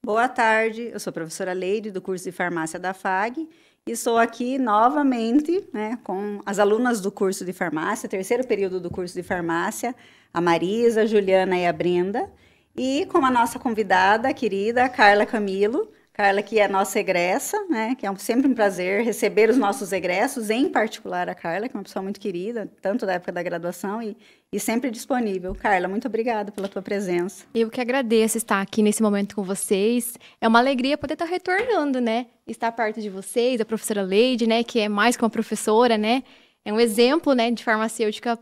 Boa tarde, eu sou a professora Leide, do curso de farmácia da FAG, e estou aqui novamente, né, com as alunas do curso de farmácia, terceiro período do curso de farmácia, a Marisa, a Juliana e a Brenda, e com a nossa convidada querida, a Carla Camilo. Carla, que é nossa egressa, né, que é sempre um prazer receber os nossos egressos, em particular a Carla, que é uma pessoa muito querida, tanto da época da graduação e sempre disponível. Carla, muito obrigada pela tua presença. Eu que agradeço estar aqui nesse momento com vocês. É uma alegria poder estar retornando, né? Estar perto de vocês, a professora Leide, né, que é mais que uma professora, né? É um exemplo, né, de farmacêutica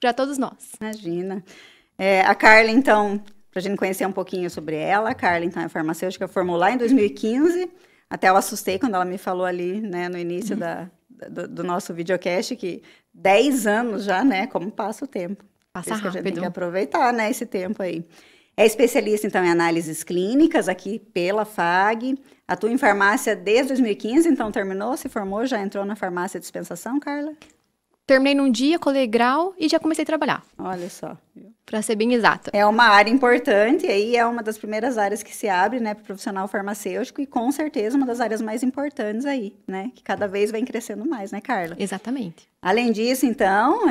para todos nós. Imagina. A Carla, então, para a gente conhecer um pouquinho sobre ela, a Carla, então, é farmacêutica, formou lá em 2015, até eu assustei quando ela me falou ali, né, no início do nosso videocast, que 10 anos já, né, como passa o tempo. Passa rápido. Que a gente tem que rápido. aproveitar, né, esse tempo aí. É especialista, então, em análises clínicas, aqui pela FAG, atua em farmácia desde 2015, então terminou, se formou, já entrou na farmácia de dispensação, Carla? Terminei num dia, colei grau e já comecei a trabalhar, Olha só. para ser bem exata. É uma área importante, e aí é uma das primeiras áreas que se abre, né, para o profissional farmacêutico, e com certeza uma das áreas mais importantes aí, né, que cada vez vem crescendo mais, né, Carla? Exatamente. Além disso, então,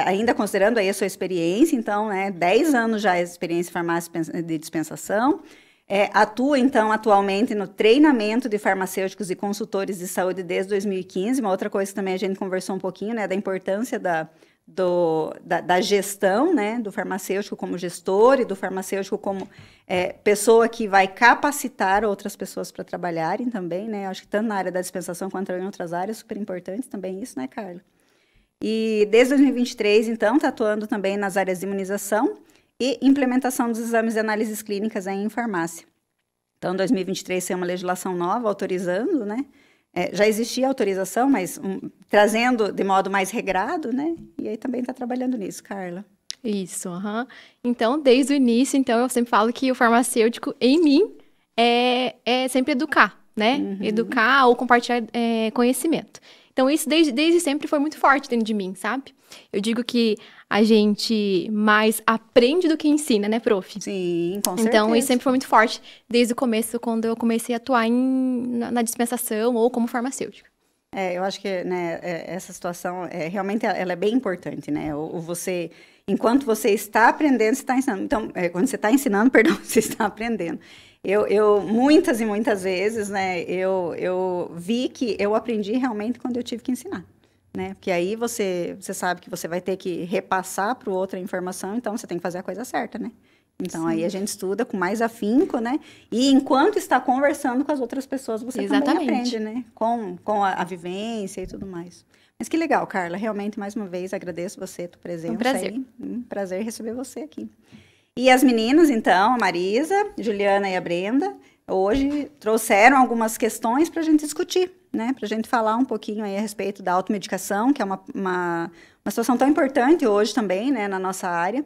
ainda considerando aí a sua experiência, então, 10 anos já de experiência em farmácia de dispensação, atua, então, atualmente no treinamento de farmacêuticos e consultores de saúde desde 2015. Uma outra coisa que também a gente conversou um pouquinho, né, da importância da gestão, né, do farmacêutico como gestor e do farmacêutico como pessoa que vai capacitar outras pessoas para trabalharem também, né, acho que tanto na área da dispensação quanto em outras áreas, super importante também isso, né, Carla? E desde 2023, então, está atuando também nas áreas de imunização e implementação dos exames de análises clínicas em farmácia. Então, 2023 tem uma legislação nova autorizando, né? Já existia autorização, mas trazendo de modo mais regrado, né? E aí também está trabalhando nisso, Carla. Isso, Então, desde o início, então, eu sempre falo que o farmacêutico, em mim, é sempre educar, né? Educar ou compartilhar conhecimento. Então, isso desde sempre foi muito forte dentro de mim, sabe? Eu digo que a gente mais aprende do que ensina, né, prof? Sim, com certeza. Então, isso sempre foi muito forte desde o começo, quando eu comecei a atuar na dispensação ou como farmacêutica. Eu acho que, né, essa situação, realmente, ela é bem importante, né? Enquanto você está aprendendo, você está ensinando. Então, quando você está ensinando, perdão, você está aprendendo. Eu muitas e muitas vezes, né, eu vi que eu aprendi realmente quando eu tive que ensinar, né? Porque aí você sabe que você vai ter que repassar para o outro a informação, então você tem que fazer a coisa certa, né? Então, aí a gente estuda com mais afinco, né? E enquanto está conversando com as outras pessoas, você também aprende, né? Com a vivência e tudo mais. Mas que legal, Carla. Realmente, mais uma vez, agradeço você, tua presença. Um prazer. Aí. Prazer receber você aqui. E as meninas, então, a Marisa, Juliana e a Brenda, hoje trouxeram algumas questões para a gente discutir, né? Para a gente falar um pouquinho aí a respeito da automedicação, que é uma situação tão importante hoje também, né, na nossa área.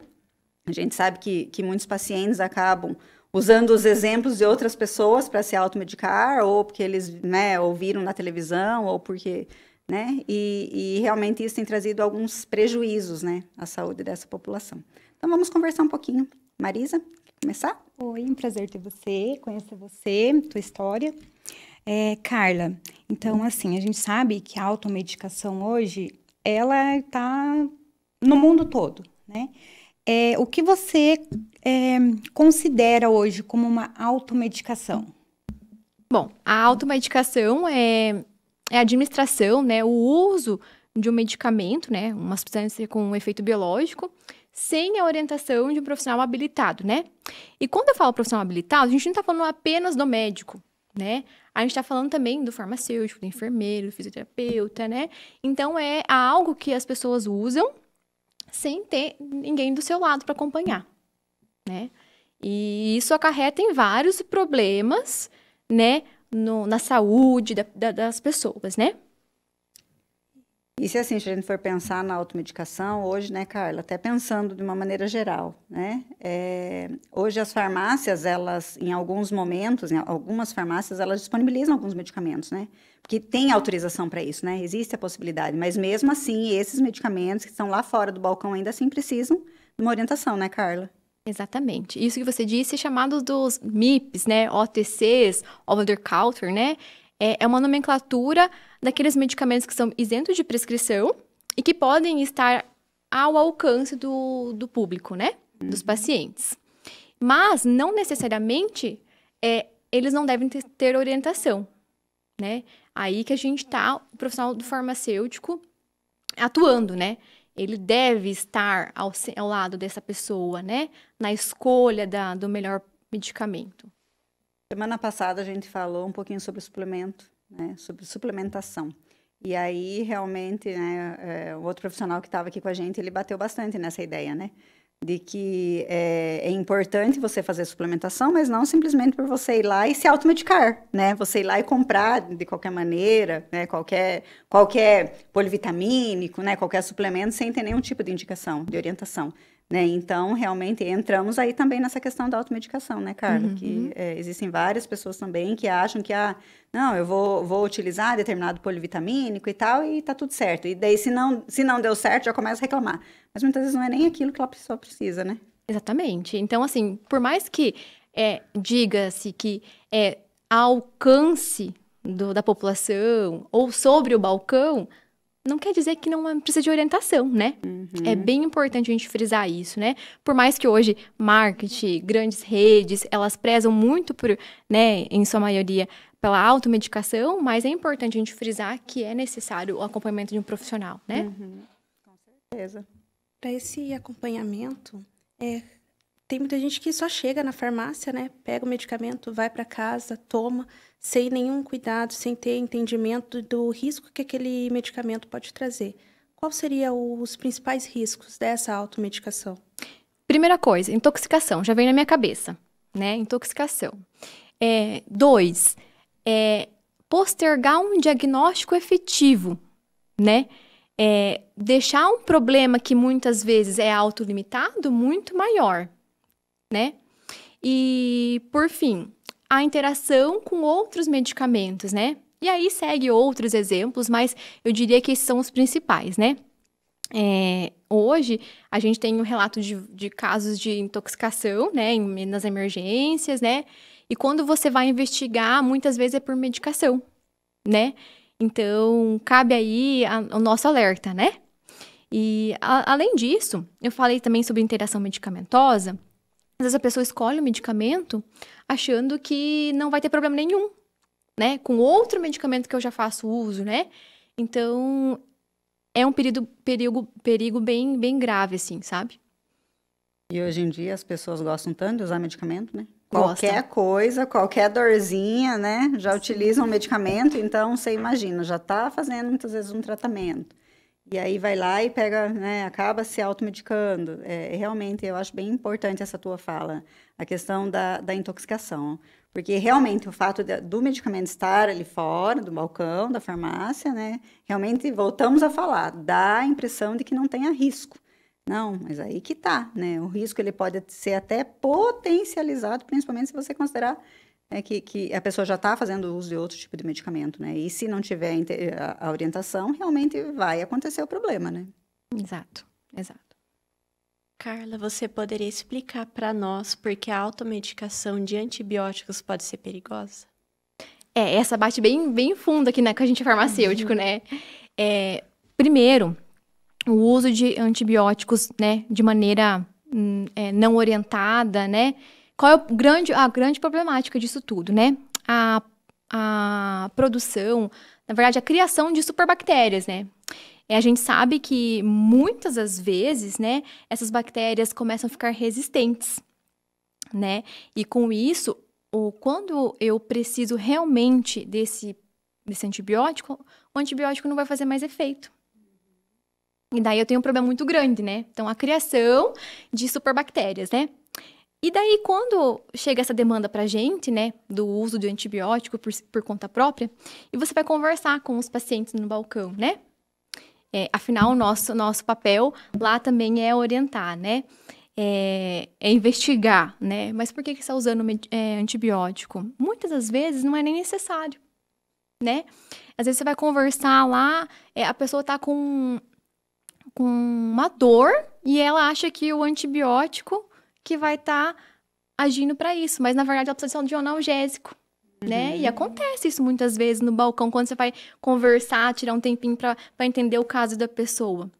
A gente sabe que muitos pacientes acabam usando os exemplos de outras pessoas para se automedicar, ou porque eles, né, ouviram na televisão, ou porque, né, e realmente isso tem trazido alguns prejuízos, né, à saúde dessa população. Então, vamos conversar um pouquinho. Marisa, quer começar? Oi, um prazer ter você, conhecer você, tua história. Carla, então, assim, a gente sabe que a automedicação hoje, ela está no mundo todo, né? O que você considera hoje como uma automedicação? Bom, a automedicação é a administração, né, o uso de um medicamento, né, uma substância com um efeito biológico, sem a orientação de um profissional habilitado, né? E quando eu falo profissional habilitado, a gente não está falando apenas do médico, né? A gente está falando também do farmacêutico, do enfermeiro, do fisioterapeuta, né? Então, é algo que as pessoas usam sem ter ninguém do seu lado para acompanhar, né? E isso acarreta em vários problemas, né? Na saúde das pessoas, né? E se assim, se a gente for pensar na automedicação, hoje, né, Carla, até pensando de uma maneira geral, né, hoje as farmácias, elas, em alguns momentos, em algumas farmácias, elas disponibilizam alguns medicamentos, né, porque tem autorização para isso, né, existe a possibilidade, mas mesmo assim, esses medicamentos que estão lá fora do balcão ainda assim precisam de uma orientação, né, Carla? Exatamente. Isso que você disse é chamado dos MIPs, né? OTCs, over the counter, né? É uma nomenclatura daqueles medicamentos que são isentos de prescrição e que podem estar ao alcance do público, né? Dos pacientes. Mas, não necessariamente, eles não devem ter orientação, né? Aí que a gente tá, o profissional do farmacêutico atuando, né? Ele deve estar ao lado dessa pessoa, né? Na escolha do melhor medicamento. Semana passada a gente falou um pouquinho sobre suplemento, né? Sobre suplementação. E aí, realmente, né, o outro profissional que estava aqui com a gente, ele bateu bastante nessa ideia, né? De que é importante você fazer suplementação, mas não simplesmente por você ir lá e se automedicar, né? Você ir lá e comprar de qualquer maneira, né? Qualquer polivitamínico, né? Qualquer suplemento sem ter nenhum tipo de indicação, de orientação, né? Então, realmente, entramos aí também nessa questão da automedicação, né, Carla? Que existem várias pessoas também que acham que, não, eu vou utilizar determinado polivitamínico e tal, e tá tudo certo. E daí, se não deu certo, já começa a reclamar. Mas muitas vezes não é nem aquilo que a pessoa precisa, né? Exatamente. Então, assim, por mais que diga-se que alcance da população ou sobre o balcão, não quer dizer que não precisa de orientação, né? É bem importante a gente frisar isso, né? Por mais que hoje marketing, grandes redes, elas prezam muito por, né, em sua maioria, pela automedicação, mas é importante a gente frisar que é necessário o acompanhamento de um profissional, né? Com certeza. Para esse acompanhamento, tem muita gente que só chega na farmácia, né? Pega o medicamento, vai para casa, toma, sem nenhum cuidado, sem ter entendimento do risco que aquele medicamento pode trazer. Qual seriam os principais riscos dessa automedicação? Primeira coisa, intoxicação, já vem na minha cabeça, né? Intoxicação. 2, postergar um diagnóstico efetivo, né? Deixar um problema que muitas vezes é autolimitado muito maior, né? E, por fim, a interação com outros medicamentos, né? E aí segue outros exemplos, mas eu diria que esses são os principais, né? Hoje, a gente tem um relato de casos de intoxicação, né? Nas emergências, né? E quando você vai investigar, muitas vezes é por medicação, né? Então, cabe aí o nosso alerta, né? E, além disso, eu falei também sobre interação medicamentosa. Às vezes a pessoa escolhe o medicamento achando que não vai ter problema nenhum, né? Com outro medicamento que eu já faço uso, né? Então, é um perigo bem, bem grave, assim, sabe? E hoje em dia as pessoas gostam tanto de usar medicamento, né? Gostam. Qualquer coisa, qualquer dorzinha, né? Já utilizam o medicamento, então você imagina, já tá fazendo muitas vezes um tratamento. E aí vai lá e pega, né? Acaba se automedicando. Realmente, eu acho bem importante essa tua fala, a questão da intoxicação. Porque realmente o fato do medicamento estar ali fora, do balcão, da farmácia, né? Realmente, voltamos a falar, dá a impressão de que não tenha risco. Não, mas aí que tá, né? O risco ele pode ser até potencializado, principalmente se você considerar que a pessoa já está fazendo uso de outro tipo de medicamento, né? E se não tiver a orientação, realmente vai acontecer o problema, né? Exato. Carla, você poderia explicar para nós por que a automedicação de antibióticos pode ser perigosa? Essa bate bem, bem fundo aqui, né, com a gente farmacêutico, né? Primeiro, o uso de antibióticos, né, de maneira não orientada, né? Qual é a grande problemática disso tudo, né? A produção, na verdade, a criação de superbactérias, né? A gente sabe que muitas das vezes, né, essas bactérias começam a ficar resistentes, né? E com isso, quando eu preciso realmente desse antibiótico, o antibiótico não vai fazer mais efeito. E daí eu tenho um problema muito grande, né? Então, a criação de superbactérias, né? E daí, quando chega essa demanda pra gente, né, do uso de antibiótico por conta própria, e você vai conversar com os pacientes no balcão, né? Afinal, o nosso papel lá também é orientar, né? É investigar, né? Mas por que você está usando antibiótico? Muitas das vezes não é nem necessário, né? Às vezes você vai conversar lá, a pessoa está com uma dor e ela acha que o antibiótico que vai estar agindo para isso. Mas, na verdade, ela precisa de um analgésico, né? E acontece isso muitas vezes no balcão, quando você vai conversar, tirar um tempinho para entender o caso da pessoa.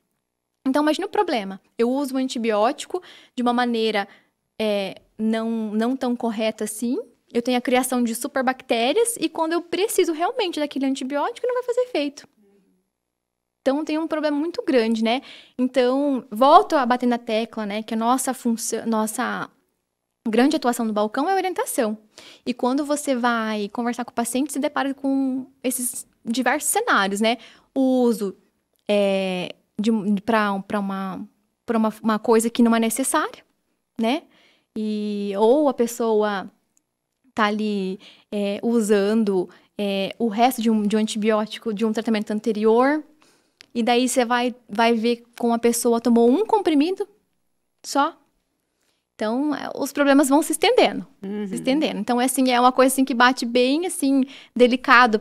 Então, imagina o problema. Eu uso um antibiótico de uma maneira não tão correta assim. Eu tenho a criação de superbactérias e quando eu preciso realmente daquele antibiótico, não vai fazer efeito. Então, tem um problema muito grande, né? Então, volto a bater na tecla, né? Que a nossa grande atuação no balcão é a orientação. E quando você vai conversar com o paciente, se depara com esses diversos cenários, né? O uso para uma coisa que não é necessária, né? Ou a pessoa tá ali usando o resto de um antibiótico de um tratamento anterior, e daí você vai ver como a pessoa tomou um comprimido só. Então, os problemas vão se estendendo, Então, assim, é uma coisa assim, que bate bem, assim, delicado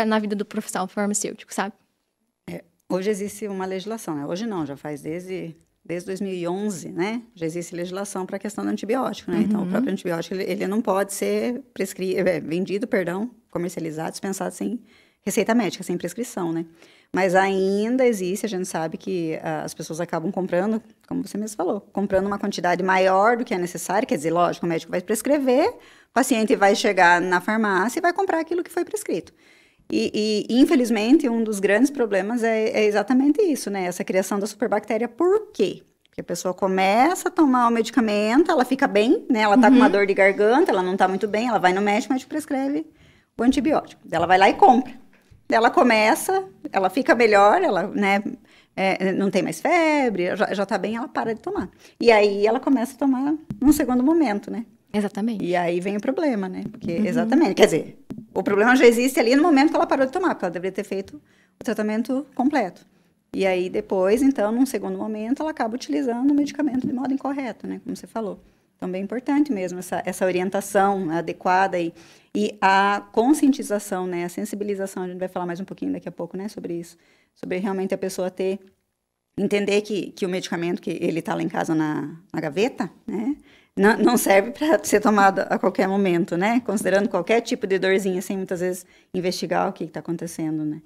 na vida do profissional farmacêutico, sabe? Hoje existe uma legislação, né? Hoje não, já faz desde 2011, né? Já existe legislação para a questão do antibiótico, né? Então, o próprio antibiótico, ele não pode ser vendido, comercializado, dispensado sem receita médica, sem prescrição, né? Mas ainda existe, a gente sabe que as pessoas acabam comprando, como você mesmo falou, comprando uma quantidade maior do que é necessário, quer dizer, lógico, o médico vai prescrever, o paciente vai chegar na farmácia e vai comprar aquilo que foi prescrito. E infelizmente, um dos grandes problemas é exatamente isso, né? Essa criação da superbactéria. Por quê? Porque a pessoa começa a tomar o medicamento, ela fica bem, né? Ela tá com uma dor de garganta, ela não tá muito bem, ela vai no médico, o médico prescreve o antibiótico. Ela vai lá e compra. Ela começa, ela fica melhor, ela, né, não tem mais febre, já tá bem, ela para de tomar. E aí ela começa a tomar num segundo momento, né? Exatamente. E aí vem o problema, né? Porque, exatamente, quer dizer, o problema já existe ali no momento que ela parou de tomar, porque ela deveria ter feito o tratamento completo. E aí depois, então, num segundo momento, ela acaba utilizando o medicamento de modo incorreto, né? Como você falou. Então, bem importante mesmo essa orientação adequada e a conscientização, né? A sensibilização, a gente vai falar mais um pouquinho daqui a pouco, né? Sobre isso. Sobre realmente a pessoa entender que o medicamento, que ele está lá em casa na gaveta, né? Não serve para ser tomado a qualquer momento, né? Considerando qualquer tipo de dorzinha, sem muitas vezes investigar o que está acontecendo, né?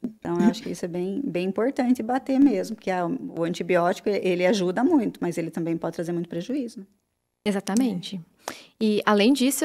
Então, eu acho que isso é bem importante bater mesmo, porque o antibiótico, ele ajuda muito, mas ele também pode trazer muito prejuízo, né? Exatamente. E, além disso,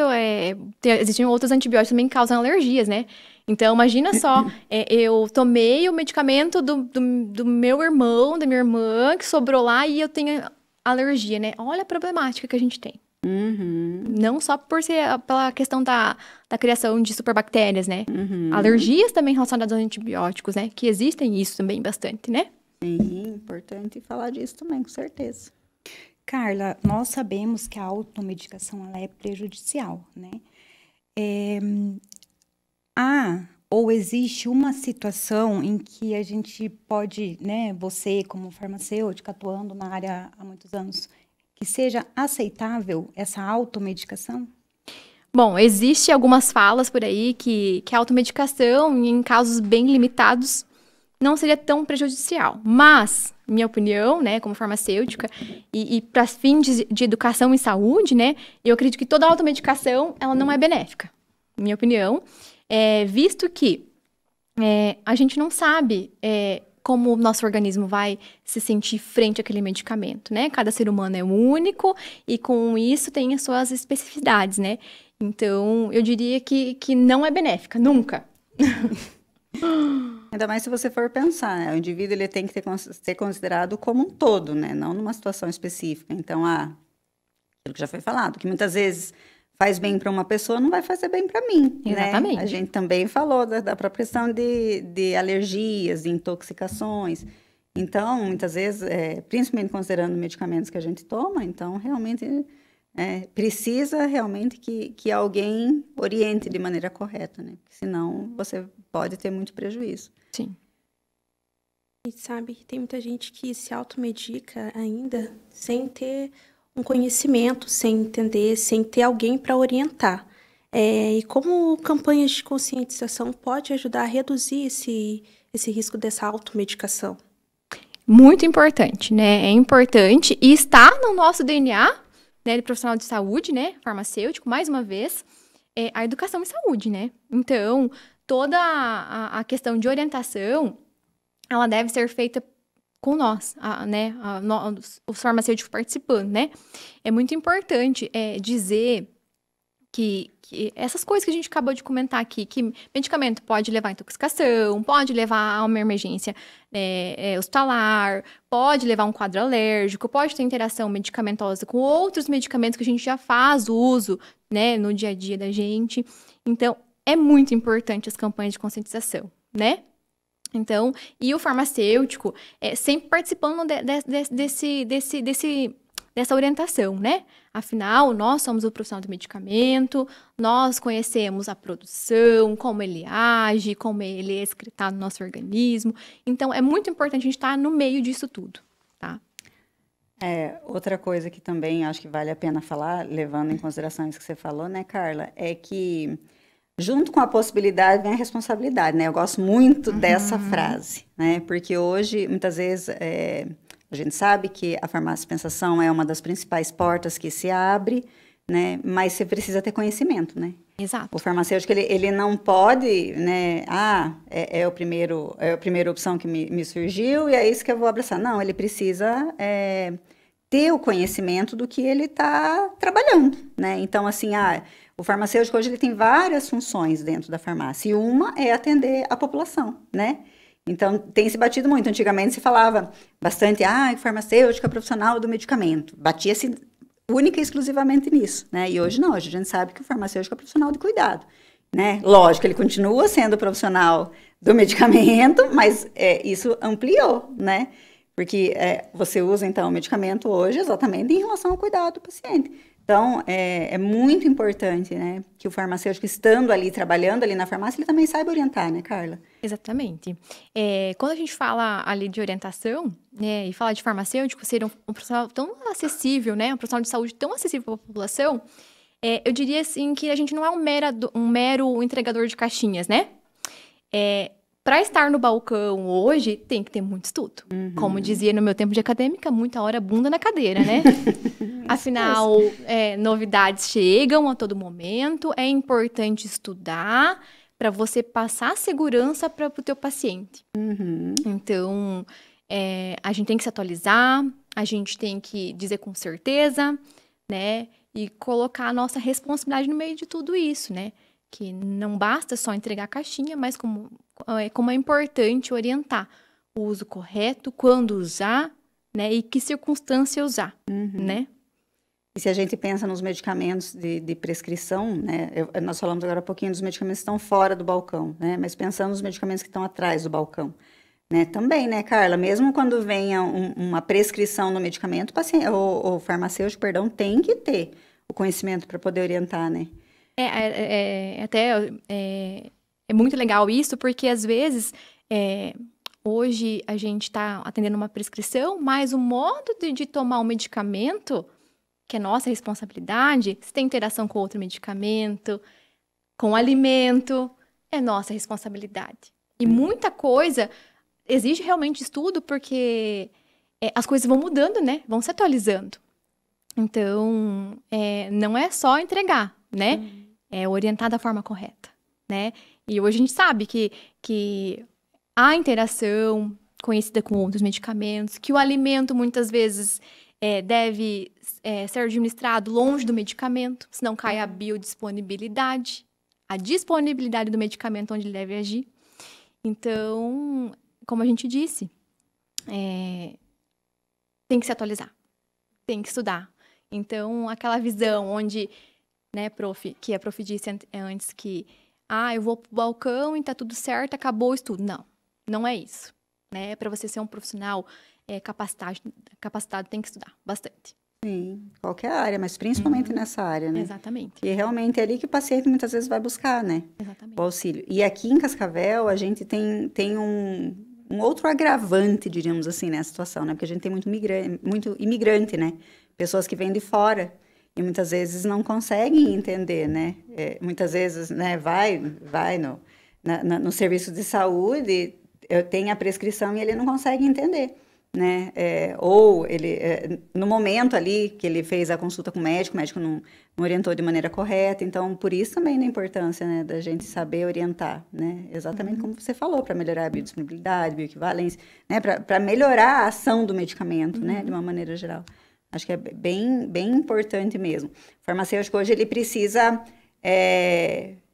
existem outros antibióticos também que causam alergias, né? Então, imagina só, eu tomei o medicamento do meu irmão, da minha irmã, que sobrou lá e eu tenho alergia, né? Olha a problemática que a gente tem. Não só pela questão da criação de superbactérias, né? Alergias também relacionadas aos antibióticos, né? Que existem isso também bastante, né? Sim, importante falar disso também, com certeza. Carla, nós sabemos que a automedicação ela é prejudicial, né? Ou existe uma situação em que a gente pode, né, você como farmacêutica atuando na área há muitos anos, que seja aceitável essa automedicação? Bom, existe algumas falas por aí que a automedicação, em casos bem limitados, não seria tão prejudicial. Mas, minha opinião, né, como farmacêutica, e para fins de educação e saúde, né, eu acredito que toda automedicação, ela não é benéfica. Minha opinião, visto que a gente não sabe como o nosso organismo vai se sentir frente àquele medicamento, né? Cada ser humano é único e com isso tem as suas especificidades, né? Então, eu diria que não é benéfica, nunca. Ainda mais se você for pensar, né? O indivíduo ele tem que ser considerado como um todo, né? Não numa situação específica. Então, aquilo que já foi falado, que muitas vezes faz bem para uma pessoa, não vai fazer bem para mim. Exatamente. Né? A gente também falou da própria questão de alergias, de intoxicações. Então, muitas vezes, principalmente considerando medicamentos que a gente toma, então, realmente, precisa realmente que alguém oriente de maneira correta, né? Porque senão, você pode ter muito prejuízo. Sim. E sabe, tem muita gente que se automedica ainda sem ter um conhecimento, sem entender, sem ter alguém para orientar. E como campanhas de conscientização pode ajudar a reduzir esse risco dessa automedicação? Muito importante, né? É importante e está no nosso DNA, né, de profissional de saúde, né, farmacêutico, mais uma vez, é a educação em saúde, né? Então, toda a questão de orientação, ela deve ser feita com nós, né, os farmacêuticos participando, né? É muito importante dizer que essas coisas que a gente acabou de comentar aqui, que medicamento pode levar a intoxicação, pode levar a uma emergência hospitalar, pode levar a um quadro alérgico, pode ter interação medicamentosa com outros medicamentos que a gente já faz uso, né, no dia a dia da gente. Então, é muito importante as campanhas de conscientização, né? Então, e o farmacêutico sempre participando dessa orientação, né? Afinal, nós somos o profissional do medicamento, nós conhecemos a produção, como ele age, como ele é excretado no nosso organismo. Então, é muito importante a gente estar no meio disso tudo, tá? Outra coisa que também acho que vale a pena falar, levando em consideração isso que você falou, né, Carla, é que junto com a possibilidade vem a responsabilidade, né? Eu gosto muito dessa frase, né? Porque hoje, muitas vezes, a gente sabe que a farmácia de dispensação é uma das principais portas que se abre, né? Mas você precisa ter conhecimento, né? Exato. O farmacêutico, ele não pode, né? É a primeira opção que me surgiu e é isso que eu vou abraçar. Não, ele precisa ter o conhecimento do que ele está trabalhando, né? Então, assim, o farmacêutico hoje ele tem várias funções dentro da farmácia e uma é atender a população, né? Então, tem se batido muito. Antigamente se falava bastante, farmacêutica profissional do medicamento. Batia-se única e exclusivamente nisso, né? E hoje não, hoje a gente sabe que o farmacêutico é profissional de cuidado, né? Lógico, ele continua sendo profissional do medicamento, mas isso ampliou, né? Porque você usa, então, o medicamento hoje exatamente em relação ao cuidado do paciente. Então, é muito importante, né, que o farmacêutico, estando ali, trabalhando ali na farmácia, ele também saiba orientar, né, Carla? Exatamente. Quando a gente fala ali de orientação, né, e fala de farmacêutico, ser um profissional tão acessível, né, um profissional de saúde tão acessível para a população, eu diria, assim, que a gente não é um mero entregador de caixinhas, né? Para estar no balcão hoje, tem que ter muito estudo. Como dizia no meu tempo de acadêmica, muita hora bunda na cadeira, né? Afinal, novidades chegam a todo momento, é importante estudar para você passar segurança para o teu paciente. Então, a gente tem que se atualizar, a gente tem que dizer com certeza, né? E colocar a nossa responsabilidade no meio de tudo isso, né? Que não basta só entregar a caixinha, mas como é importante orientar o uso correto, quando usar, né? E que circunstância usar, né? E se a gente pensa nos medicamentos de prescrição, né? Nós falamos agora um pouquinho dos medicamentos que estão fora do balcão, né? Mas pensando nos medicamentos que estão atrás do balcão, né? Também, né, Carla? Mesmo quando venha uma prescrição no medicamento, o farmacêutico, perdão, tem que ter o conhecimento para poder orientar, né? É muito legal isso, porque às vezes hoje a gente está atendendo uma prescrição, mas o modo de tomar o medicamento, que é nossa responsabilidade, se tem interação com outro medicamento, com alimento, é nossa responsabilidade. E muita coisa exige realmente estudo, porque as coisas vão mudando, né? Vão se atualizando. Então, não é só entregar, né? É orientar da forma correta, né? E hoje a gente sabe que há interação conhecida com outros medicamentos, que o alimento muitas vezes deve ser administrado longe do medicamento, senão cai a biodisponibilidade, a disponibilidade do medicamento onde ele deve agir. Então, como a gente disse, tem que se atualizar, tem que estudar. Então, aquela visão onde, né, que a prof disse antes que eu vou pro balcão e tá tudo certo, acabou o estudo. Não, não é isso. Né? Para você ser um profissional capacitado, tem que estudar bastante. Sim, qualquer área, mas principalmente nessa área, né? Exatamente. E realmente é ali que o paciente muitas vezes vai buscar, né? Exatamente. O auxílio. E aqui em Cascavel, a gente tem um outro agravante, diríamos assim, nessa situação, né? Porque a gente tem muito imigrante, né? Pessoas que vêm de fora. E muitas vezes não conseguem entender, né? Muitas vezes, né, vai no serviço de saúde, eu tenho a prescrição e ele não consegue entender, né? Ou ele, no momento ali que ele fez a consulta com o médico não orientou de maneira correta. Então, por isso também a importância, né, da gente saber orientar, né? Exatamente como você falou, para melhorar a biodisponibilidade, bioequivalência, né? Para melhorar a ação do medicamento, né? De uma maneira geral. Acho que é bem importante mesmo. O farmacêutico hoje, ele precisa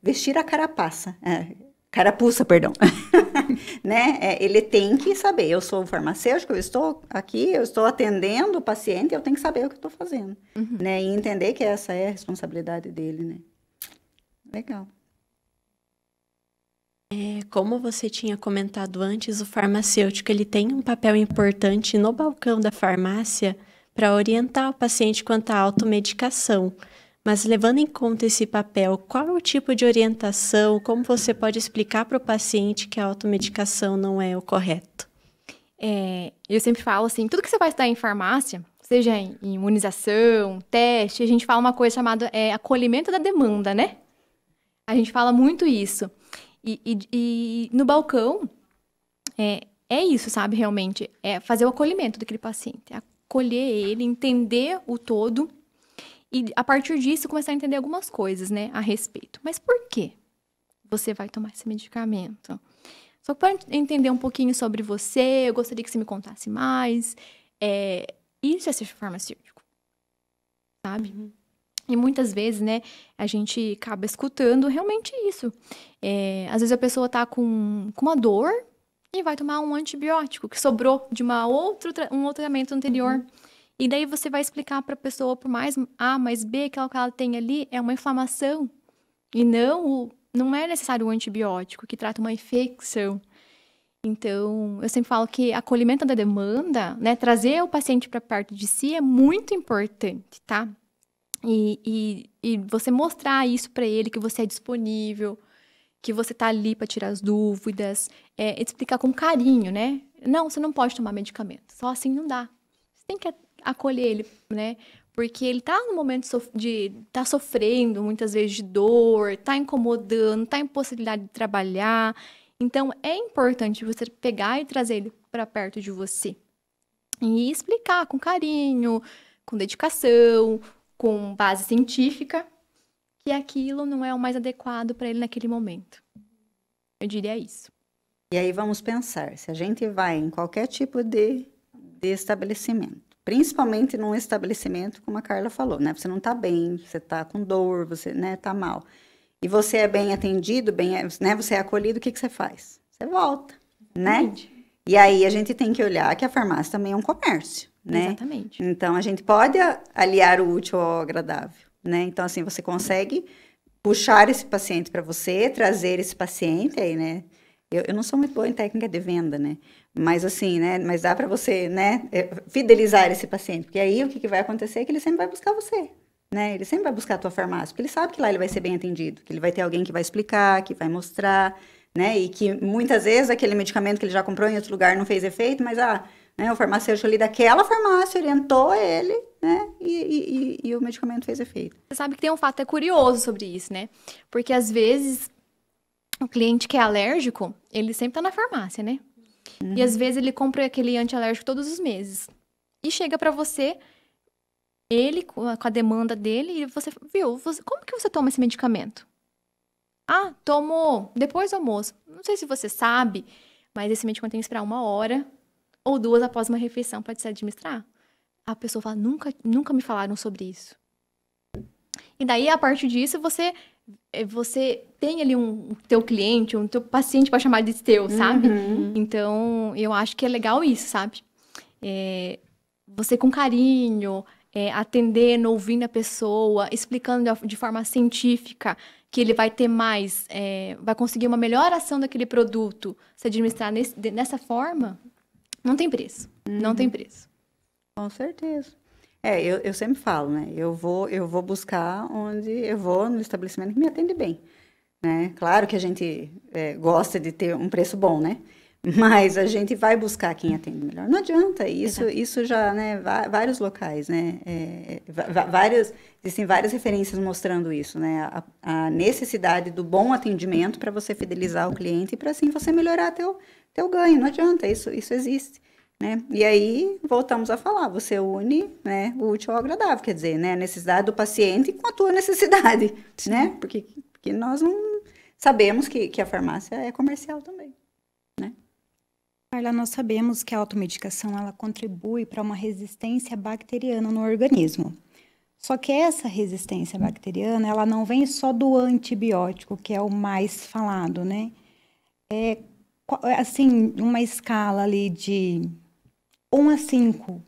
vestir a carapaça. Carapuça, perdão. Né? Ele tem que saber, eu sou farmacêutico, eu estou aqui, eu estou atendendo o paciente, eu tenho que saber o que eu estou fazendo. Né? E entender que essa é a responsabilidade dele, né? Legal. Como você tinha comentado antes, o farmacêutico ele tem um papel importante no balcão da farmácia para orientar o paciente quanto à automedicação. Mas levando em conta esse papel, qual é o tipo de orientação? Como você pode explicar para o paciente que a automedicação não é o correto? Eu sempre falo assim, tudo que você vai estudar em farmácia, seja em imunização, teste, a gente fala uma coisa chamada acolhimento da demanda, né? A gente fala muito isso. E no balcão, é isso, sabe, realmente? É fazer o acolhimento daquele paciente, acolher ele, entender o todo. E, a partir disso, começar a entender algumas coisas, né, a respeito. Mas por que você vai tomar esse medicamento? Só para entender um pouquinho sobre você, eu gostaria que você me contasse mais. Isso é ser farmacêutico, sabe? E muitas vezes, né, a gente acaba escutando realmente isso. Às vezes a pessoa tá com uma dor e vai tomar um antibiótico que sobrou de um outro tratamento anterior. E daí você vai explicar para a pessoa, por mais A mais B, que ela tem ali é uma inflamação. E não é necessário o antibiótico, que trata uma infecção. Então, eu sempre falo que acolhimento da demanda, né, trazer o paciente para perto de si é muito importante, tá? E você mostrar isso para ele, que você é disponível, que você tá ali para tirar as dúvidas, explicar com carinho, né? Não, você não pode tomar medicamento, só assim não dá. Você tem que acolher ele, né? Porque ele tá no momento tá sofrendo muitas vezes de dor, tá incomodando, tá impossibilidade de trabalhar. Então, é importante você pegar e trazer ele para perto de você. E explicar com carinho, com dedicação, com base científica, que aquilo não é o mais adequado para ele naquele momento. Eu diria isso. E aí vamos pensar, se a gente vai em qualquer tipo de estabelecimento, principalmente num estabelecimento, como a Carla falou, né? Você não está bem, você está com dor, você, né, tá mal. E você é bem atendido, né? Você é acolhido, o que você faz? Você volta, né? Exatamente. E aí a gente tem que olhar que a farmácia também é um comércio, né? Exatamente. Então a gente pode aliar o útil ao agradável, né? Então assim, você consegue puxar esse paciente para você, trazer esse paciente aí, né? Eu não sou muito boa em técnica de venda, né? Mas assim, né? Mas dá para você, né? Fidelizar esse paciente. Porque aí o que vai acontecer é que ele sempre vai buscar você, né? Ele sempre vai buscar a tua farmácia. Porque ele sabe que lá ele vai ser bem atendido. Que ele vai ter alguém que vai explicar, que vai mostrar, né? E que muitas vezes aquele medicamento que ele já comprou em outro lugar não fez efeito, mas né? O farmacêutico ali daquela farmácia orientou ele, né? E o medicamento fez efeito. Você sabe que tem um fato curioso sobre isso, né? Porque às vezes o cliente que é alérgico, ele sempre tá na farmácia, né? E às vezes ele compra aquele antialérgico todos os meses. E chega pra você, ele com a demanda dele, e você, viu, como que você toma esse medicamento? Tomo depois do almoço. Não sei se você sabe, mas esse medicamento tem que esperar 1 hora ou 2 após uma refeição para se administrar. A pessoa fala, nunca me falaram sobre isso. E daí, a partir disso, você tem ali um teu cliente, um teu paciente para chamar de teu, sabe? Então, eu acho que é legal isso, sabe? Você com carinho, atendendo, ouvindo a pessoa, explicando de forma científica que ele vai ter mais, vai conseguir uma melhor ação daquele produto, se administrar nessa forma, não tem preço. Não tem preço. Com certeza. Eu sempre falo, né? Eu vou buscar onde eu vou no estabelecimento que me atende bem, né? Claro que a gente gosta de ter um preço bom, né? Mas a gente vai buscar quem atende melhor. Não adianta, isso já, né? Vários locais, né? Existem várias referências mostrando isso, né? A necessidade do bom atendimento para você fidelizar o cliente e para assim você melhorar teu ganho. Não adianta, isso existe. né? E aí, voltamos a falar, você une, né, o útil ao agradável, quer dizer, né, a necessidade do paciente com a tua necessidade, né? Porque nós não sabemos que a farmácia é comercial também, né? Carla, nós sabemos que a automedicação, ela contribui para uma resistência bacteriana no organismo. Só que essa resistência bacteriana, ela não vem só do antibiótico, que é o mais falado, né? Assim, uma escala ali de 1 a 5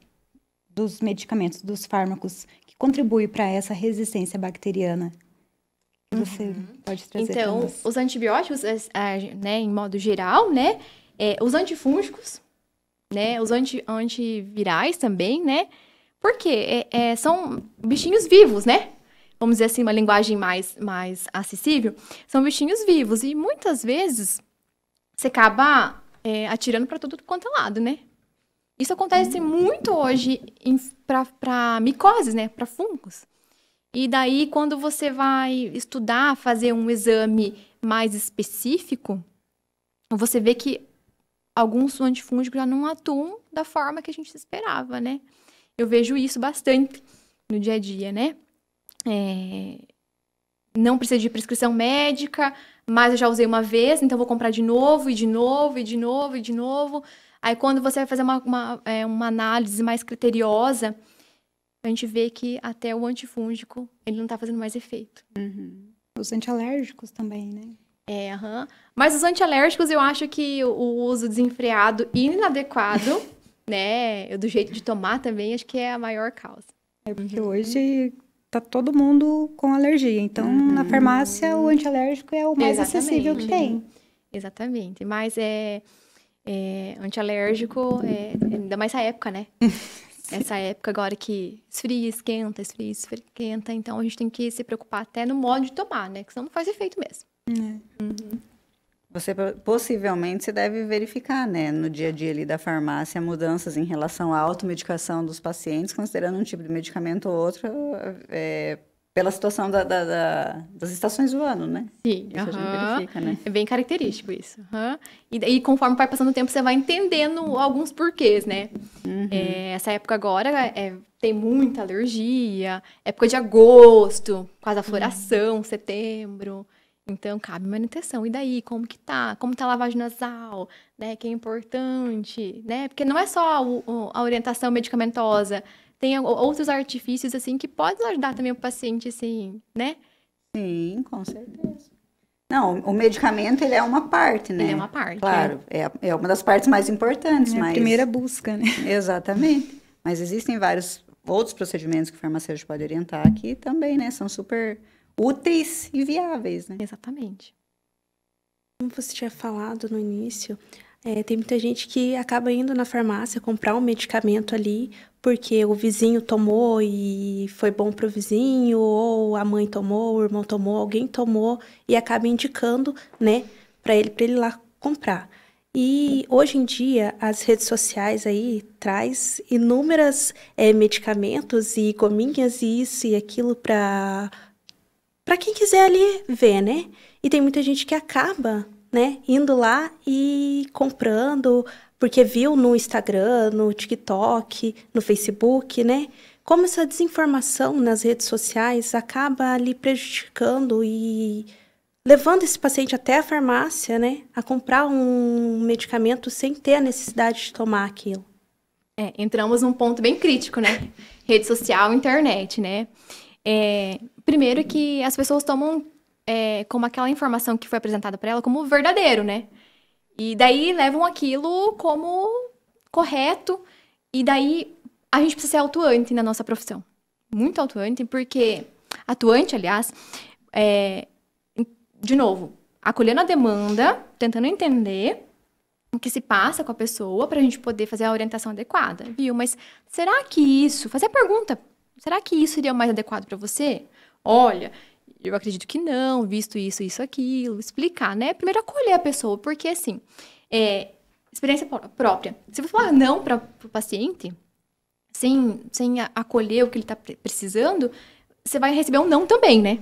dos medicamentos, dos fármacos, que contribui para essa resistência bacteriana. Que você pode trazer para Então, nós? os antibióticos, né, em modo geral, né? Os antifúngicos, né? Os antivirais também, né? Porque são bichinhos vivos, né? Vamos dizer assim, uma linguagem mais acessível. São bichinhos vivos. E muitas vezes você acaba atirando para tudo quanto é lado, né? Isso acontece muito hoje para micoses, né? Para fungos. E daí, quando você vai estudar, fazer um exame mais específico, você vê que alguns antifúngicos já não atuam da forma que a gente esperava, né? Eu vejo isso bastante no dia a dia, né? Não precisa de prescrição médica, mas eu já usei uma vez, então vou comprar de novo, e de novo, e de novo, e de novo. Aí, quando você vai fazer uma análise mais criteriosa, a gente vê que até o antifúngico, ele não tá fazendo mais efeito. Os antialérgicos também, né? Mas os antialérgicos, eu acho que o uso desenfreado e inadequado, né, do jeito de tomar também, acho que é a maior causa. Porque hoje tá todo mundo com alergia. Então, na farmácia, o antialérgico é o mais acessível que tem. Exatamente. Mas antialérgico, ainda mais essa época, né? Essa época agora que esfria, esquenta, então a gente tem que se preocupar até no modo de tomar, né? Que senão não faz efeito mesmo. Você possivelmente deve verificar, né, no dia a dia ali da farmácia, mudanças em relação à automedicação dos pacientes, considerando um tipo de medicamento ou outro, pela situação das estações do ano, né? Sim, isso a gente verifica, né? É bem característico isso. E conforme vai passando o tempo, você vai entendendo alguns porquês, né? Essa época agora tem muita alergia, época de agosto, quase a floração, setembro. Então, cabe manutenção. E daí, como que tá? Como tá a lavagem nasal, né? Que é importante, né? Porque não é só a orientação medicamentosa. Tem outros artifícios, assim, que podem ajudar também o paciente, assim, né? Sim, com certeza. Não, o medicamento, ele é uma parte, né? Ele é uma parte. Claro, é uma das partes mais importantes, É mas... a primeira busca, né? Exatamente. Mas existem vários outros procedimentos que o farmacêutico pode orientar que também, né? São super úteis e viáveis, né? Exatamente. Como você tinha falado no início, tem muita gente que acaba indo na farmácia comprar um medicamento ali porque o vizinho tomou e foi bom para o vizinho, ou a mãe tomou, o irmão tomou, alguém tomou e acaba indicando, né, para ele ir lá comprar. E hoje em dia as redes sociais aí traz inúmeros medicamentos e gominhas e isso e aquilo para quem quiser ali ver, né? E tem muita gente que acaba, né, indo lá e comprando, porque viu no Instagram, no TikTok, no Facebook, né? Como essa desinformação nas redes sociais acaba ali prejudicando e levando esse paciente até a farmácia, né, a comprar um medicamento sem ter a necessidade de tomar aquilo. Entramos num ponto bem crítico, né? Rede social, internet, né? Primeiro que as pessoas tomam como aquela informação que foi apresentada para ela como verdadeiro, né? E daí levam aquilo como correto. E daí a gente precisa ser atuante na nossa profissão. Muito atuante, porque... Atuante, aliás, de novo, acolhendo a demanda, tentando entender o que se passa com a pessoa para a gente poder fazer a orientação adequada, viu? Mas será que isso... Fazer a pergunta, será que isso seria o mais adequado para você? Olha, eu acredito que não, visto isso, isso, aquilo. Explicar, né? Primeiro, acolher a pessoa, porque, assim, experiência própria. Se você falar não para o paciente, sem acolher o que ele está precisando, você vai receber um não também, né?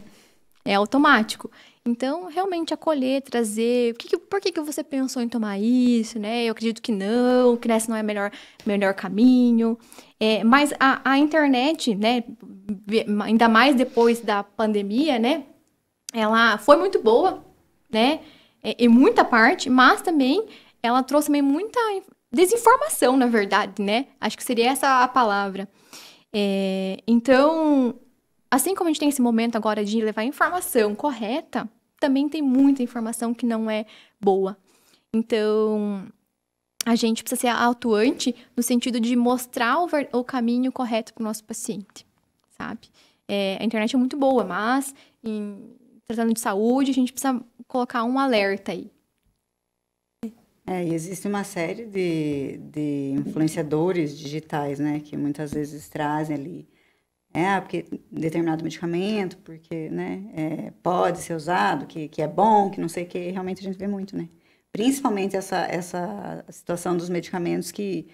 É automático. Então, realmente acolher, trazer, por que você pensou em tomar isso, né? Eu acredito que não, que esse não é o melhor caminho. Mas a internet, né, ainda mais depois da pandemia, né, ela foi muito boa, né, em muita parte, mas também ela trouxe também muita desinformação, na verdade, né? Acho que seria essa a palavra. Então, assim como a gente tem esse momento agora de levar a informação correta, também tem muita informação que não é boa. Então, a gente precisa ser atuante no sentido de mostrar o caminho correto para o nosso paciente, sabe? A internet é muito boa, mas tratando de saúde, a gente precisa colocar um alerta aí. E existe uma série de influenciadores digitais, né, que muitas vezes trazem ali, porque determinado medicamento, porque, né, pode ser usado, que é bom, que não sei o que, realmente a gente vê muito, né. Principalmente essa situação dos medicamentos que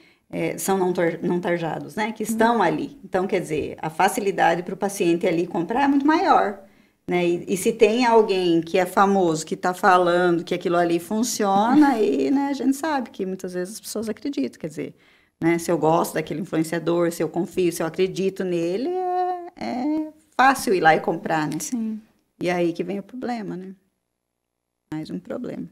são não tarjados, né, que estão ali. Então, quer dizer, a facilidade para o paciente ali comprar é muito maior. Né? E se tem alguém que é famoso, que está falando que aquilo ali funciona, aí, né, a gente sabe que muitas vezes as pessoas acreditam. Quer dizer, né, se eu gosto daquele influenciador, se eu confio, se eu acredito nele, é fácil ir lá e comprar, né? Sim. E aí que vem o problema, né? Mais um problema.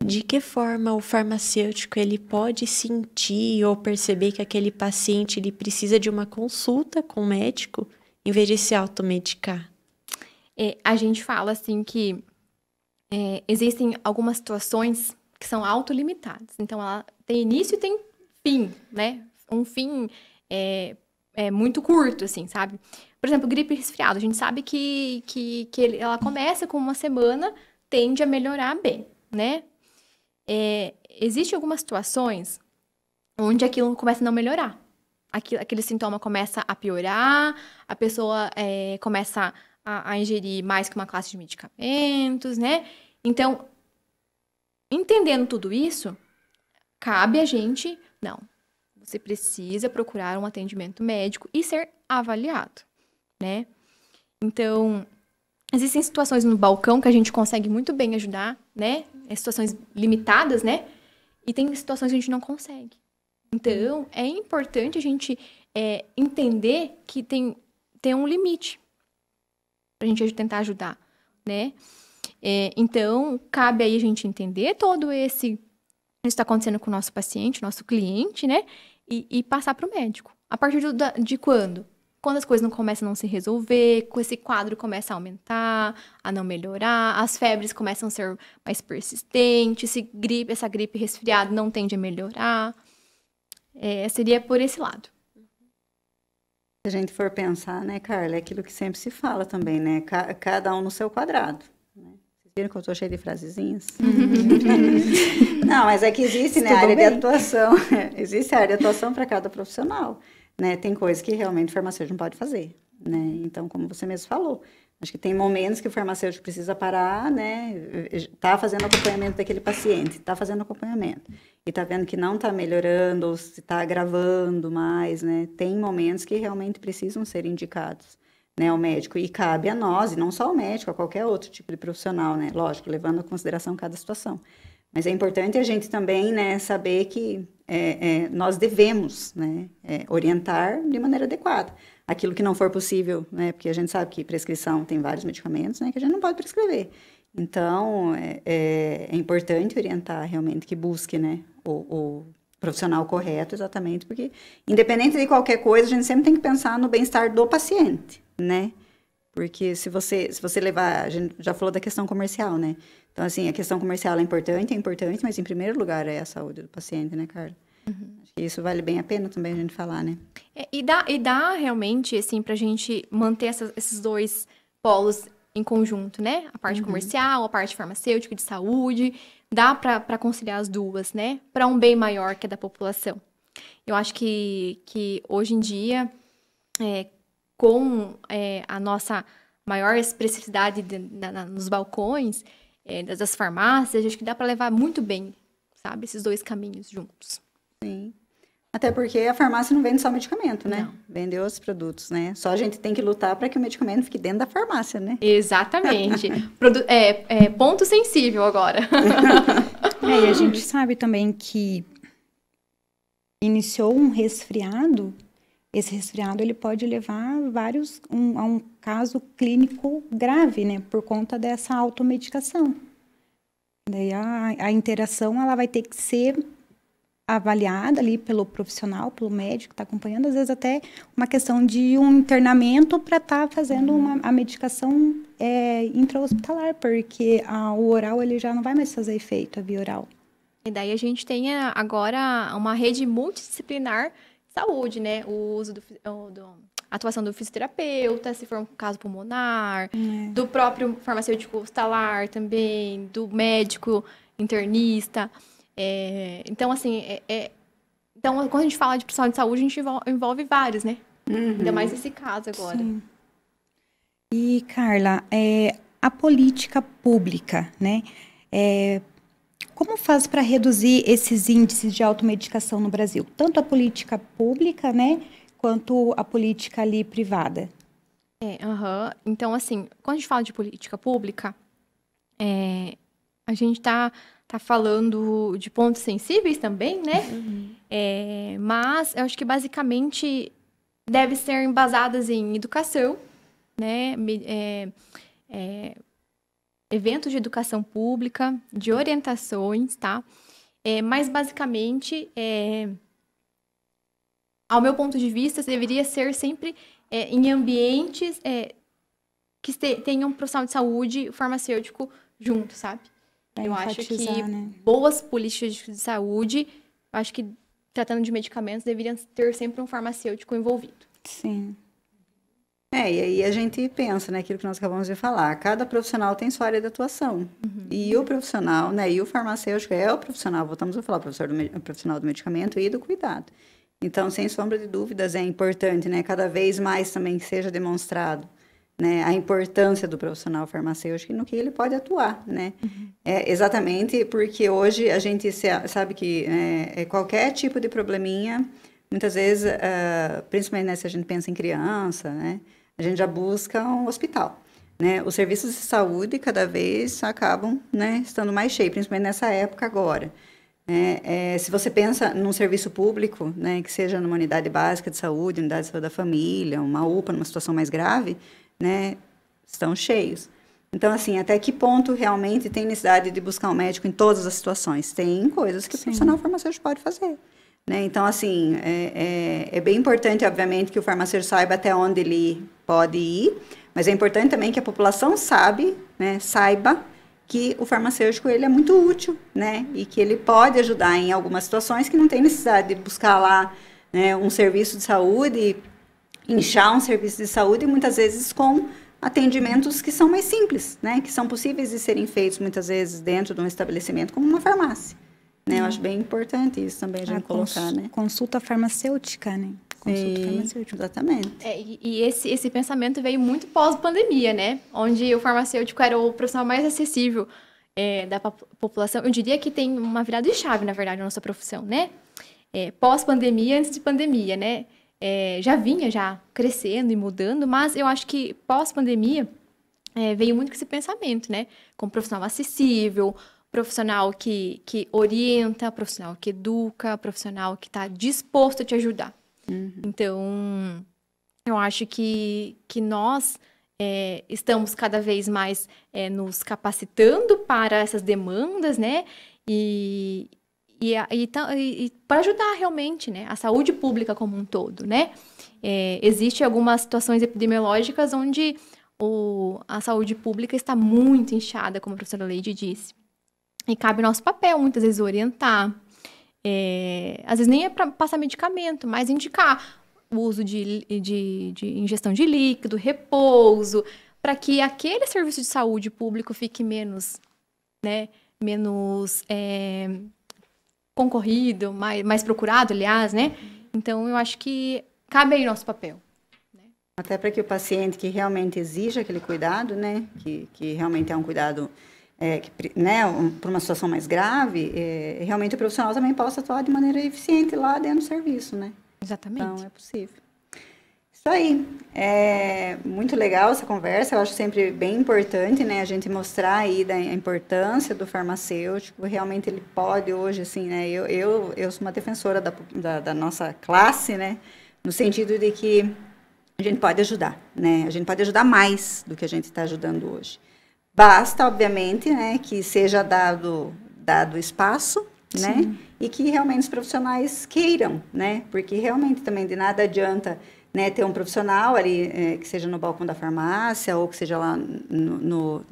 De que forma o farmacêutico ele pode sentir ou perceber que aquele paciente ele precisa de uma consulta com o médico em vez de se automedicar? A gente fala assim que existem algumas situações que são autolimitadas. Então, ela tem início e tem fim, né? Um fim muito curto, assim, sabe? Por exemplo, gripe e resfriado. A gente sabe que ela começa com uma semana, tende a melhorar bem, né? Existem algumas situações onde aquilo começa a não melhorar. Aquele sintoma começa a piorar, a pessoa começa a ingerir mais que uma classe de medicamentos, né? Então, entendendo tudo isso, cabe a gente, você precisa procurar um atendimento médico e ser avaliado, né? Então, existem situações no balcão que a gente consegue muito bem ajudar, né? Situações limitadas, né? E tem situações que a gente não consegue. Então, é importante a gente entender que tem um limite pra gente tentar ajudar, né? Então, cabe aí a gente entender todo isso está acontecendo com o nosso paciente, nosso cliente, né? E passar para o médico. A partir de quando? Quando as coisas não começam a não se resolver, esse quadro começa a aumentar, a não melhorar, as febres começam a ser mais persistentes, essa gripe resfriado não tende a melhorar. Seria por esse lado. Se a gente for pensar, né, Carla, é aquilo que sempre se fala também, né? Cada um no seu quadrado. Né? Vocês viram que eu estou cheia de frasezinhas? Não, mas é que existe, né, a área de atuação. Existe a área de atuação para cada profissional. Né? Tem coisas que realmente o farmacêutico não pode fazer. Né? Então, como você mesmo falou, acho que tem momentos que o farmacêutico precisa parar, né? Tá fazendo acompanhamento daquele paciente, tá fazendo acompanhamento. E tá vendo que não tá melhorando, ou se tá agravando mais, né? Tem momentos que realmente precisam ser indicados, né, ao médico. E cabe a nós, e não só ao médico, a qualquer outro tipo de profissional, né? Lógico, levando em consideração cada situação. Mas é importante a gente também, né, saber que nós devemos, né, orientar de maneira adequada. Aquilo que não for possível, né, porque a gente sabe que prescrição tem vários medicamentos, né, que a gente não pode prescrever. Então, é importante orientar realmente que busque, né, o profissional correto, exatamente, porque independente de qualquer coisa, a gente sempre tem que pensar no bem-estar do paciente, né? Porque se você levar, a gente já falou da questão comercial, né? Então, assim, a questão comercial é importante, mas em primeiro lugar é a saúde do paciente, né, Carla? Uhum. Acho que isso vale bem a pena também a gente falar, né? E dá realmente, assim, pra gente manter esses dois polos em conjunto, né? A parte comercial, a parte farmacêutica, de saúde, dá pra conciliar as duas, né? Para um bem maior que é da população. Eu acho que hoje em dia, com a nossa maior expressividade nos balcões das farmácias, acho que dá para levar muito bem, sabe? Esses dois caminhos juntos. Sim. Até porque a farmácia não vende só medicamento, né? Não. Vende outros produtos, né? Só a gente tem que lutar para que o medicamento fique dentro da farmácia, né? Exatamente. Ponto sensível agora. E a gente sabe também que iniciou um resfriado, esse resfriado ele pode levar a um caso clínico grave, né? Por conta dessa automedicação. Daí a interação ela vai ter que ser avaliada ali pelo profissional, pelo médico que está acompanhando, às vezes até uma questão de um internamento para estar fazendo a medicação intra-hospitalar, porque o oral ele já não vai mais fazer efeito, a via oral. E daí a gente tem agora uma rede multidisciplinar de saúde, né? O uso a atuação do fisioterapeuta, se for um caso pulmonar, do próprio farmacêutico hospitalar também, do médico internista. Então, assim, então, quando a gente fala de profissional de saúde, a gente envolve vários, né? Ainda mais nesse caso agora. Sim. E, Carla, a política pública, né? Como faz para reduzir esses índices de automedicação no Brasil? Tanto a política pública, né? Quanto a política ali privada. Então, assim, quando a gente fala de política pública, a gente tá falando de pontos sensíveis também, né? Mas eu acho que basicamente deve ser embasadas em educação, né? Eventos de educação pública, de orientações, tá? Mas basicamente, ao meu ponto de vista, deveria ser sempre em ambientes que tenham um profissional de saúde farmacêutico junto, sabe? Eu acho que né? boas políticas de saúde, eu acho que tratando de medicamentos, deveriam ter sempre um farmacêutico envolvido. Sim. E aí a gente pensa, né, aquilo que nós acabamos de falar, cada profissional tem sua área de atuação. E o profissional, né, e o farmacêutico é o profissional, voltamos a falar, o profissional do medicamento e do cuidado. Então, sem sombra de dúvidas, é importante, né, cada vez mais também que seja demonstrado, né, a importância do profissional farmacêutico no que ele pode atuar, né? Exatamente porque hoje a gente sabe que qualquer tipo de probleminha, muitas vezes, principalmente, né, se a gente pensa em criança, né, a gente já busca um hospital, né? Os serviços de saúde cada vez acabam, né, estando mais cheios, principalmente nessa época agora. Se você pensa num serviço público, né, que seja numa unidade básica de saúde, unidade de saúde da família, uma UPA, numa situação mais grave, né, estão cheios. Então, assim, até que ponto realmente tem necessidade de buscar um médico em todas as situações? Tem coisas que o profissional farmacêutico pode fazer, né? Então, assim, é bem importante, obviamente, que o farmacêutico saiba até onde ele pode ir, mas é importante também que a população saiba que o farmacêutico ele é muito útil, né? E que ele pode ajudar em algumas situações que não tem necessidade de buscar lá, né, um serviço de saúde, inchar um serviço de saúde, muitas vezes com atendimentos que são mais simples, né? Que são possíveis de serem feitos, muitas vezes, dentro de um estabelecimento como uma farmácia. Né? Eu acho bem importante isso também, a gente colocar, né? Consulta farmacêutica, né? Consulta farmacêutica. Exatamente. E esse pensamento veio muito pós-pandemia, né? Onde o farmacêutico era o profissional mais acessível da população. Eu diria que tem uma virada de chave, na verdade, na nossa profissão, né? Pós-pandemia, antes de pandemia, né? Já vinha crescendo e mudando, mas eu acho que pós-pandemia veio muito com esse pensamento, né? Como profissional acessível, profissional que orienta, profissional que educa, profissional que está disposto a te ajudar. Então, eu acho que nós estamos cada vez mais nos capacitando para essas demandas, né? E para ajudar realmente, né, a saúde pública como um todo, né? Existem algumas situações epidemiológicas onde a saúde pública está muito inchada, como a professora Leide disse. E cabe o nosso papel, muitas vezes, orientar. Às vezes nem é para passar medicamento, mas indicar o uso de ingestão de líquido, repouso, para que aquele serviço de saúde público fique menos, né, menos concorrido, mais procurado, aliás, né? Então, eu acho que cabe aí o nosso papel. Né? Até para que o paciente que realmente exija aquele cuidado, né, que realmente é um cuidado né, por uma situação mais grave, realmente o profissional também possa atuar de maneira eficiente lá dentro do serviço, né? Exatamente. Então, é possível. Isso aí. É muito legal essa conversa, eu acho sempre bem importante, né, a gente mostrar aí da importância do farmacêutico, realmente ele pode hoje, assim, né, eu sou uma defensora da nossa classe, né, no sentido de que a gente pode ajudar, né, a gente pode ajudar mais do que a gente está ajudando hoje. Basta, obviamente, né, que seja dado espaço, né, e que realmente os profissionais queiram, né, porque realmente também de nada adianta, né, ter um profissional ali, que seja no balcão da farmácia, ou que seja lá no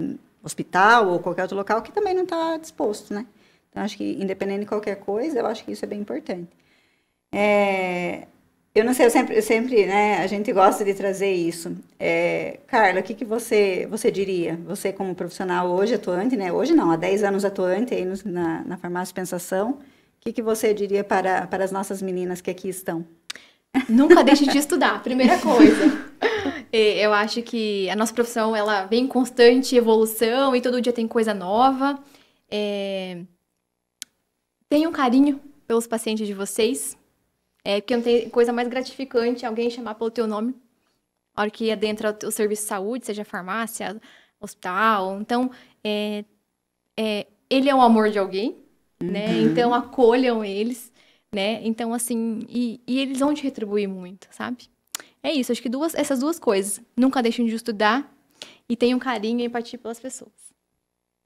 hospital, ou qualquer outro local, que também não está disposto, né. Então, acho que, independente de qualquer coisa, eu acho que isso é bem importante. Eu não sei, eu sempre, né, a gente gosta de trazer isso. Carla, o que você diria? Você como profissional hoje atuante, né, hoje não, há 10 anos atuante aí na farmácia Dispensação, o que você diria para as nossas meninas que aqui estão? Nunca deixe de estudar, primeira coisa. Eu acho que a nossa profissão, ela vem em constante evolução e todo dia tem coisa nova. Tenham carinho pelos pacientes de vocês. Porque não tem coisa mais gratificante alguém chamar pelo teu nome. A hora que adentra o serviço de saúde, seja farmácia, hospital. Então, ele é o amor de alguém, né? Então, acolham eles, né? Então, assim, e eles vão te retribuir muito, sabe? É isso, acho que essas duas coisas. Nunca deixem de estudar e tenham carinho e empatia pelas pessoas.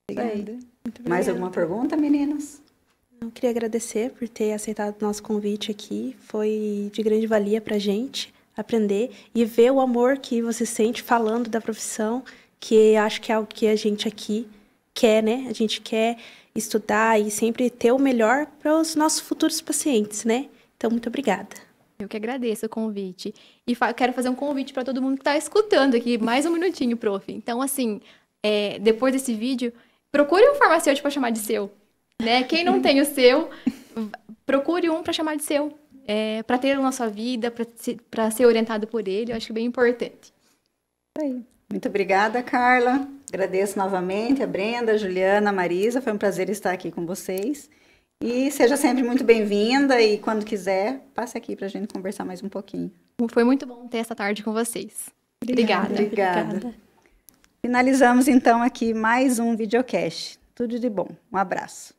Obrigada. Mais alguma pergunta, meninas? Eu queria agradecer por ter aceitado o nosso convite aqui. Foi de grande valia para a gente aprender e ver o amor que você sente falando da profissão, que acho que é algo que a gente aqui quer, né? A gente quer estudar e sempre ter o melhor para os nossos futuros pacientes, né? Então, muito obrigada. Eu que agradeço o convite. E quero fazer um convite para todo mundo que está escutando aqui. Mais um minutinho, prof. Então, assim, depois desse vídeo, procure um farmacêutico para chamar de seu. Né? Quem não tem o seu, procure um para chamar de seu, para ter na sua vida, para ser orientado por ele. Eu acho bem importante. Muito obrigada, Carla. Agradeço novamente a Brenda, a Juliana, a Marisa. Foi um prazer estar aqui com vocês. E seja sempre muito bem-vinda e quando quiser, passe aqui para a gente conversar mais um pouquinho. Foi muito bom ter essa tarde com vocês. Obrigada. Finalizamos então aqui mais um videocast. Tudo de bom. Um abraço.